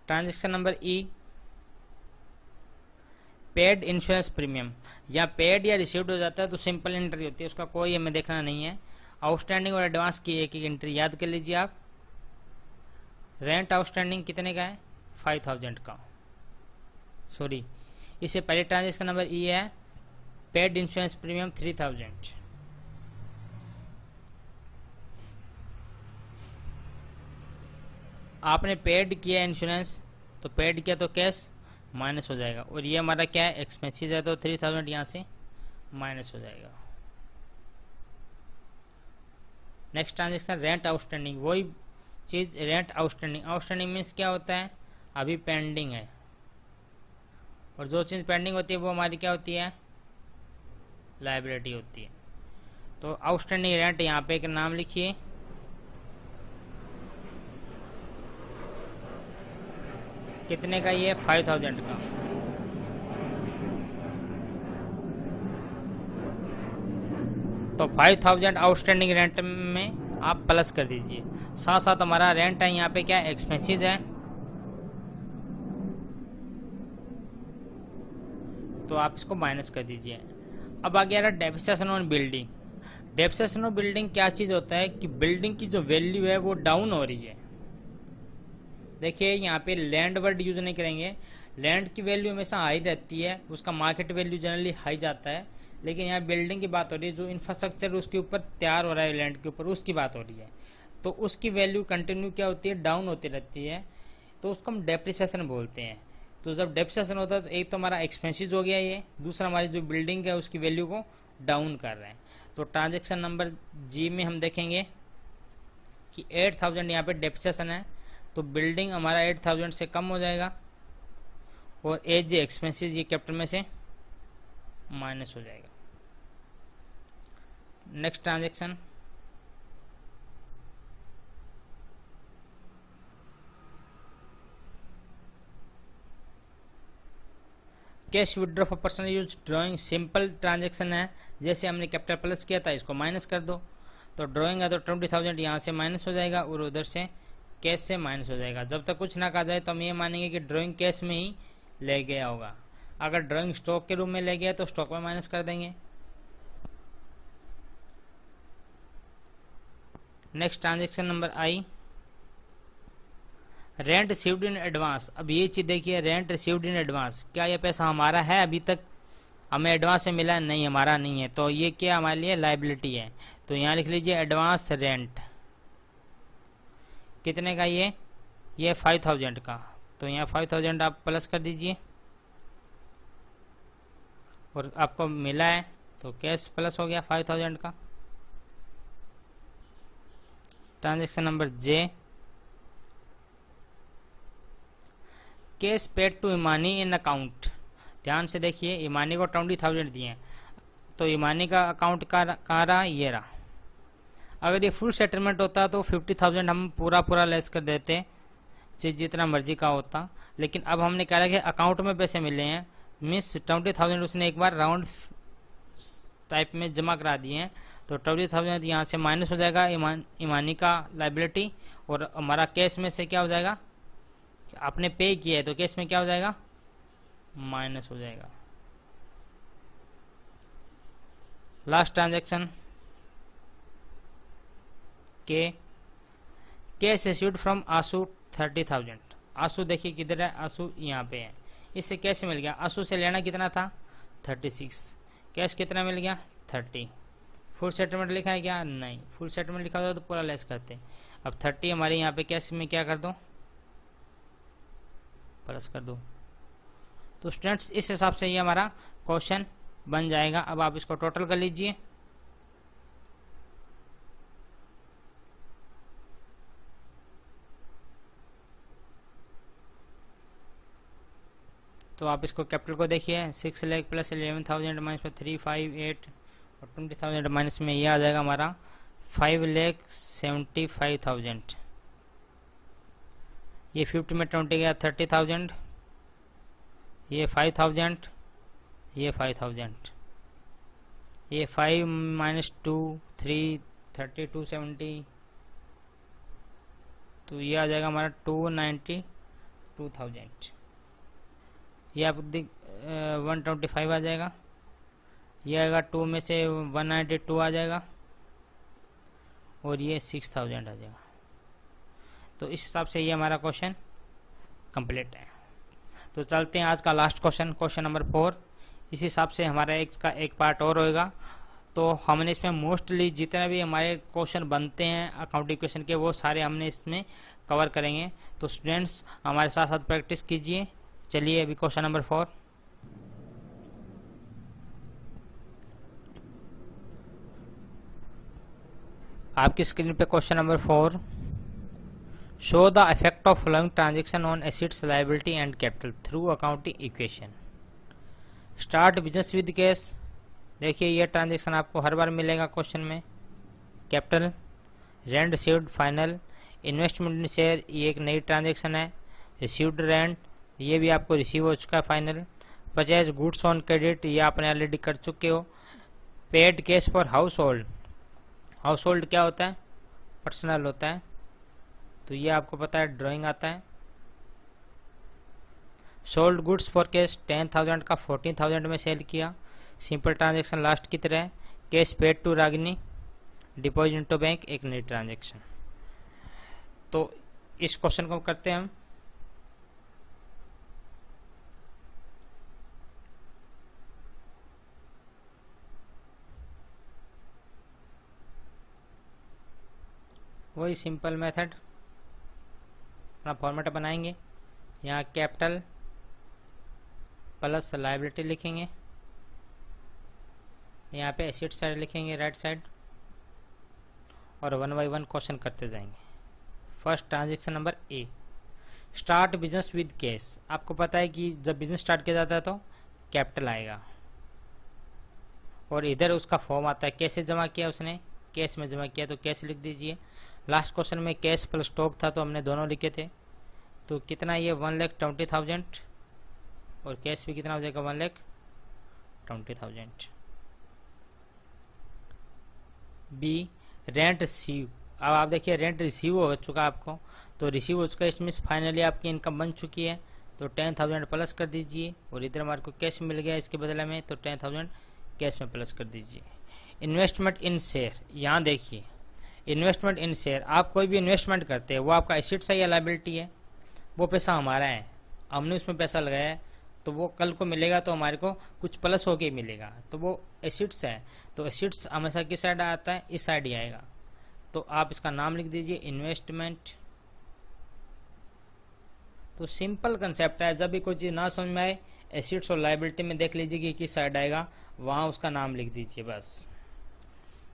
Transaction number E, paid insurance premium. या पेड या रिसीव्ड हो जाता है तो सिंपल एंट्री होती है, उसका कोई हमें देखना नहीं है। आउटस्टैंडिंग और एडवांस की एक एक एंट्री याद कर लीजिए आप। रेंट आउटस्टैंडिंग कितने का है, 5,000 का, सॉरी इससे पहले ट्रांजेक्शन नंबर ई है, पेड इंश्योरेंस प्रीमियम 3,000। आपने पेड किया इंश्योरेंस, तो पेड किया तो कैश माइनस हो जाएगा, और ये हमारा क्या है, एक्सपेंसिस है, तो 3,000 यहाँ से माइनस हो जाएगा। नेक्स्ट ट्रांजेक्शन रेंट आउटस्टैंडिंग, वही चीज रेंट आउटस्टैंडिंग। आउटस्टैंडिंग मीन्स क्या होता है, अभी पेंडिंग है, और जो चीज पेंडिंग होती है वो हमारी क्या होती है, लायबिलिटी होती है। तो आउटस्टैंडिंग रेंट यहाँ पे एक नाम लिखिए, कितने का, ये 5,000 का। तो 5,000 आउटस्टैंडिंग रेंट में आप प्लस कर दीजिए। साथ साथ हमारा रेंट है यहाँ पे क्या, एक्सपेंसिस है, तो आप इसको माइनस कर दीजिए। अब आ गया depreciation on building. Depreciation on building क्या चीज होता है कि बिल्डिंग की जो वैल्यू है वो डाउन हो रही है। देखिए यहाँ पे लैंड वर्ड यूज नहीं करेंगे, लैंड की वैल्यू हमेशा हाई रहती है, उसका मार्केट वैल्यू जनरली हाई जाता है, लेकिन यहाँ बिल्डिंग की बात हो रही है, जो इंफ्रास्ट्रक्चर उसके ऊपर तैयार हो रहा है लैंड के ऊपर, उसकी बात हो रही है, तो उसकी वैल्यू कंटिन्यू क्या होती है, डाउन होती रहती है, तो उसको हम डेप्रिसिएशन बोलते हैं। तो जब डेप्रिसिएशन होता है तो एक तो हमारा एक्सपेंसिस हो गया ये, दूसरा हमारी जो बिल्डिंग है उसकी वैल्यू को डाउन कर रहे हैं। तो ट्रांजेक्शन नंबर जी में हम देखेंगे कि 8,000 यहाँ पे डेप्रिसिएशन है, तो बिल्डिंग हमारा 8,000 से कम हो जाएगा, और एज एक्सपेंसिस ये कैपिटल में से माइनस हो जाएगा। Next transaction, cash withdraw for personal use drawing simple transaction है, जैसे हमने कैपिटल प्लस किया था इसको माइनस कर दो, तो ड्राइंग है तो 20,000 यहाँ से माइनस हो जाएगा और उधर से कैश से माइनस हो जाएगा। जब तक कुछ ना कहा जाए तो हम ये मानेंगे कि ड्राइंग कैश में ही ले गया होगा। अगर ड्राइंग स्टॉक के रूप में ले गया तो स्टॉक में माइनस कर देंगे। Next transaction number I, rent received in advance. अब ये चीज देखिए, रेंट रिसीव्ड इन एडवांस, क्या ये पैसा हमारा है? अभी तक हमें एडवांस में मिला नहीं, हमारा नहीं है, तो ये क्या हमारे लिए लायबिलिटी है। तो यहाँ लिख लीजिए एडवांस रेंट, कितने का ये 5,000 का, तो यहाँ 5,000 आप प्लस कर दीजिए और आपको मिला है तो कैश प्लस हो गया 5,000 का। Transaction number J, cash paid to Imani in account. ध्यान से देखिए, इमानी को 20,000 दिए, तो इमानी का अकाउंट कहाँ रहा? ये रहा। अगर ये फुल सेटलमेंट होता तो 50,000 हम पूरा लेस कर देते, जितना मर्जी का होता, लेकिन अब हमने क्या रखा, अकाउंट में पैसे मिले हैं, मीन्स 20,000 उसने एक बार राउंड टाइप में जमा करा दिए हैं, तो 20,000 यहाँ से माइनस हो जाएगा इमानी का लाइबिलिटी, और हमारा कैश में से क्या हो जाएगा, आपने पे किया है तो कैश में क्या हो जाएगा, माइनस हो जाएगा। लास्ट ट्रांजेक्शन के, कैश रिसीव्ड फ्रॉम आंसू 30,000। आंसू देखिए किधर है, आंसू यहाँ पे है, इससे कैश मिल गया। आंसू से लेना कितना था 36, कैश कितना मिल गया 30। फुल सेटलमेंट लिखा है क्या? नहीं, फुल सेटलमेंट लिखा होता तो पूरा लेस करते। अब 30 हमारे यहाँ पे कैश में क्या कर दो, प्लस कर दो। तो स्टूडेंट्स इस हिसाब से ये हमारा क्वेश्चन बन जाएगा। अब आप इसको टोटल कर लीजिए। तो आप इसको कैपिटल को देखिए, 6 लाख प्लस 11,000 माइनस में 358 और 20,000 माइनस में ये आ जाएगा हमारा 5,75,000। ये 50 में 20 गया 30,000, ये 5,000, ये 5,000, ये 5 माइनस 2 3 3270, तो ये आ जाएगा हमारा 292,000। ये आप 125 आ जाएगा, ये आएगा 2 में से 192 आ जाएगा और ये 6,000 आ जाएगा। तो इस हिसाब से ये हमारा क्वेश्चन कंप्लीट है। तो चलते हैं आज का लास्ट क्वेश्चन, क्वेश्चन नंबर 4। इस हिसाब से हमारा एक पार्ट और होएगा। तो हमने इसमें मोस्टली जितने भी हमारे क्वेश्चन बनते हैं अकाउंटिंग क्वेश्चन के, वो सारे हमने इसमें कवर करेंगे। तो स्टूडेंट्स हमारे साथ साथ प्रैक्टिस कीजिए। चलिए अभी क्वेश्चन नंबर 4। आपकी स्क्रीन पे question number 4, show the effect of following transaction on assets liability and capital through accounting equation. Start business with cash. देखिए ये ट्रांजेक्शन आपको हर बार मिलेगा क्वेश्चन में। Capital, rent received final, investment इन शेयर, ये एक नई ट्रांजेक्शन है। रिसीव्ड रेंट, ये भी आपको रिसीव हो चुका है final. Purchase goods on credit, ये आपने ऑलरेडी कर चुके हो। Paid cash for house hold, house hold क्या होता है, पर्सनल होता है, तो ये आपको पता है ड्राइंग आता है। सोल्ड गुड्स फॉर कैश, 10,000 का 14,000 में सेल किया। सिंपल ट्रांजेक्शन लास्ट की तरह। Cash paid to Ragini, deposit into bank, एक नई ट्रांजेक्शन। तो इस क्वेश्चन को करते हैं हम। वही सिंपल मेथड अपना फॉर्मेट बनाएंगे। यहाँ कैपिटल प्लस लायबिलिटी लिखेंगे, यहाँ पे एसेट साइड लिखेंगे राइट साइड, और 1 बाय 1 क्वेश्चन करते जाएंगे। First transaction number A, start business with cash. आपको पता है कि जब बिजनेस स्टार्ट किया जाता है तो कैपिटल आएगा, और इधर उसका फॉर्म आता है कैसे जमा किया उसने, कैश में जमा किया तो कैश लिख दीजिए। लास्ट क्वेश्चन में कैश प्लस स्टॉक था तो हमने दोनों लिखे थे। तो कितना ये 1,20,000 और कैश भी कितना हो जाएगा 1,20,000। B rent receive. अब आप देखिए रेंट रिसीव हो चुका आपको, तो रिसीव हो चुका है, इसमें फाइनली आपकी इनकम बन चुकी है, तो 10,000 प्लस कर दीजिए। और इधर हमारे को कैश मिल गया इसके बदले में, तो 10,000 कैश में प्लस कर दीजिए। इन्वेस्टमेंट इन शेयर, यहाँ देखिए इन्वेस्टमेंट इन शेयर, आप कोई भी इन्वेस्टमेंट करते हैं वो आपका एसेट्स है या लायबिलिटी है? वो पैसा हमारा है, हमने उसमें पैसा लगाया है, तो वो कल को मिलेगा तो हमारे को कुछ प्लस होके मिलेगा, तो वो एसेट्स है। तो एसेट्स हमेशा किस साइड आता है? इस साइड ही आएगा। तो आप इसका नाम लिख दीजिए इन्वेस्टमेंट। तो सिंपल कंसेप्ट है, जब भी कोई चीज़ ना समझ में आए एसेट्स और लायबिलिटी में देख लीजिए कि किस साइड आएगा, वहाँ उसका नाम लिख दीजिए बस।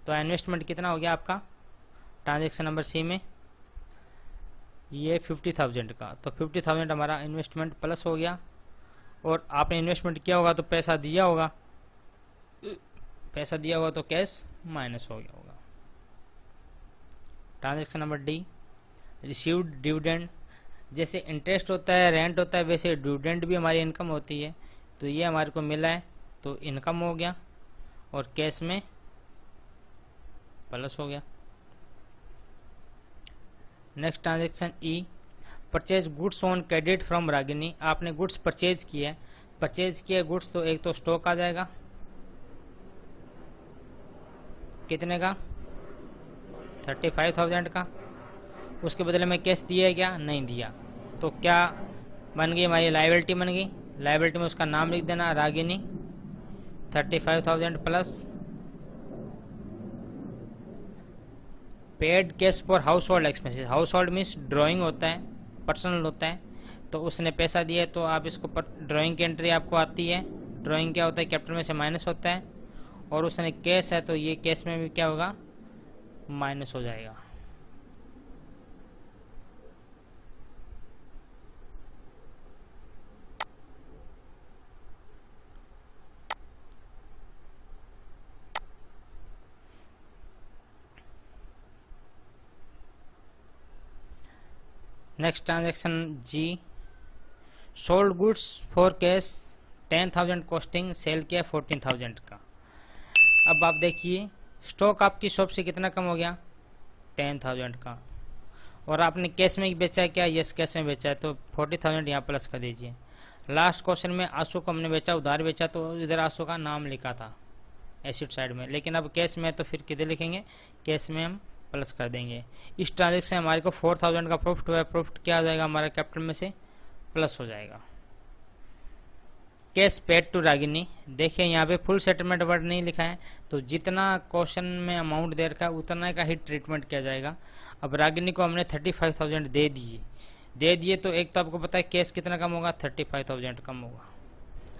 तो इन्वेस्टमेंट कितना हो गया आपका ट्रांजेक्शन नंबर सी में? ये 50,000 का, तो 50,000 हमारा इन्वेस्टमेंट प्लस हो गया। और आपने इन्वेस्टमेंट किया होगा तो पैसा दिया होगा, पैसा दिया होगा तो कैश माइनस हो गया होगा। Transaction number D received dividend. जैसे इंटरेस्ट होता है, रेंट होता है, वैसे डिविडेंड भी हमारी इनकम होती है, तो ये हमारे को मिला है तो इनकम हो गया और कैश में प्लस हो गया। Next transaction E purchase goods on credit from Ragini. आपने गुड्स परचेज किया है, परचेज किया गुड्स, तो एक तो स्टॉक आ जाएगा कितने का? 35,000 का। उसके बदले में कैश दिया है क्या? नहीं दिया, तो क्या बन गई हमारी लायबिलिटी बन गई। लायबिलिटी में उसका नाम लिख देना Ragini, 35,000 plus paid cash for house hold expenses. House hold means drawing होता है, पर्सनल होता है, तो उसने पैसा दिया है, तो आप इसको ड्राइंग की एंट्री आपको आती है। ड्राइंग क्या होता है? कैपिटल में से माइनस होता है, और उसने कैश है तो ये कैश में भी क्या होगा? माइनस हो जाएगा। Next transaction G sold goods for cash 10,000 costing, sale किया 14,000 का। अब आप देखिए स्टॉक आपकी शॉप से कितना कम हो गया? 10,000 का। और आपने कैश में बेचा है क्या? यस कैश में बेचा है, तो 40,000 यहाँ प्लस कर दीजिए। लास्ट क्वेश्चन में आंसू को हमने बेचा, उधार बेचा, तो इधर आंसू का नाम लिखा था एसिड साइड में, लेकिन अब कैश में है तो फिर किधर लिखेंगे? कैश में हम प्लस कर देंगे। इस ट्रांजेक्शन हमारे को 4,000 का प्रॉफिट हुआ है, प्रॉफिट क्या हो जाएगा हमारा? कैपिटल में से प्लस हो जाएगा। कैश पेड टू रागिनी, देखिए यहाँ पे फुल सेटलमेंट वर्ड नहीं लिखा है, तो जितना क्वेश्चन में अमाउंट दे रखा है उतना का ही ट्रीटमेंट किया जाएगा। अब रागिनी को हमने 35,000 दे दिए, तो एक तो आपको पता है कैश कितना कम होगा? 35,000 कम होगा।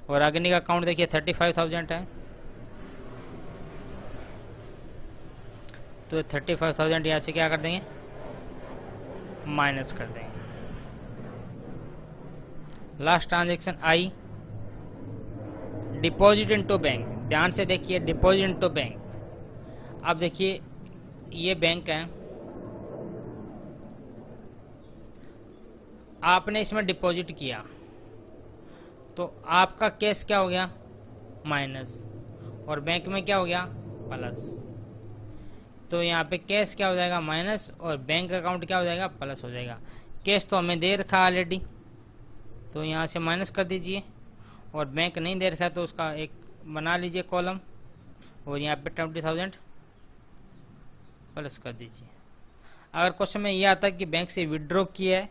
और रागिनी का अकाउंट देखिए 35,000 है, तो 35,000 यहाँ से क्या कर देंगे? माइनस कर देंगे। लास्ट ट्रांजेक्शन आई डिपॉजिट इनटू बैंक। ध्यान से देखिए डिपॉजिट इनटू बैंक। अब देखिए ये बैंक है, आपने इसमें डिपॉजिट किया, तो आपका कैश क्या हो गया? माइनस, और बैंक में क्या हो गया? प्लस। तो यहाँ पे कैश क्या हो जाएगा? माइनस, और बैंक अकाउंट क्या हो जाएगा? प्लस हो जाएगा। कैश तो हमें दे रखा ऑलरेडी, तो यहाँ से माइनस कर दीजिए, और बैंक नहीं दे रखा तो उसका एक बना लीजिए कॉलम, और यहाँ पे 20,000 प्लस कर दीजिए। अगर क्वेश्चन में ये आता है कि बैंक से विड्रॉ किया है,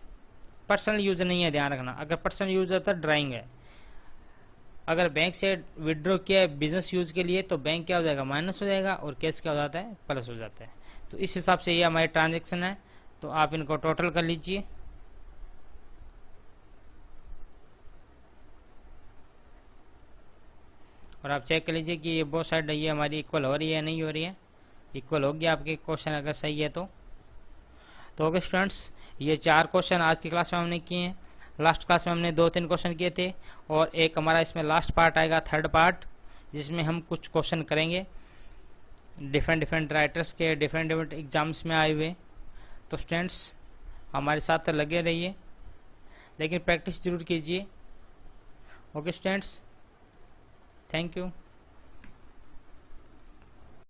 पर्सनल यूज नहीं है, ध्यान रखना। अगर पर्सनल यूज होता है ड्राइंग है, अगर बैंक से विड्रॉ किया है बिजनेस यूज के लिए, तो बैंक क्या हो जाएगा? माइनस हो जाएगा, और कैश क्या हो जाता है? प्लस हो जाता है। तो इस हिसाब से ये हमारी ट्रांजेक्शन है, तो आप इनको टोटल कर लीजिए। और आप चेक कर लीजिए कि ये बोथ साइड ये हमारी इक्वल हो रही है, नहीं हो रही है। इक्वल होगी आपके क्वेश्चन अगर सही है तो ओके स्टूडेंट्स, ये 4 क्वेश्चन आज की क्लास में हमने किए हैं। लास्ट क्लास में हमने 2-3 क्वेश्चन किए थे, और एक हमारा इसमें लास्ट पार्ट आएगा, थर्ड पार्ट, जिसमें हम कुछ क्वेश्चन करेंगे डिफरेंट राइटर्स के डिफरेंट एग्जाम्स में आए हुए। तो स्टूडेंट्स हमारे साथ लगे रहिए, लेकिन प्रैक्टिस जरूर कीजिए, ओके स्टूडेंट्स, थैंक यू।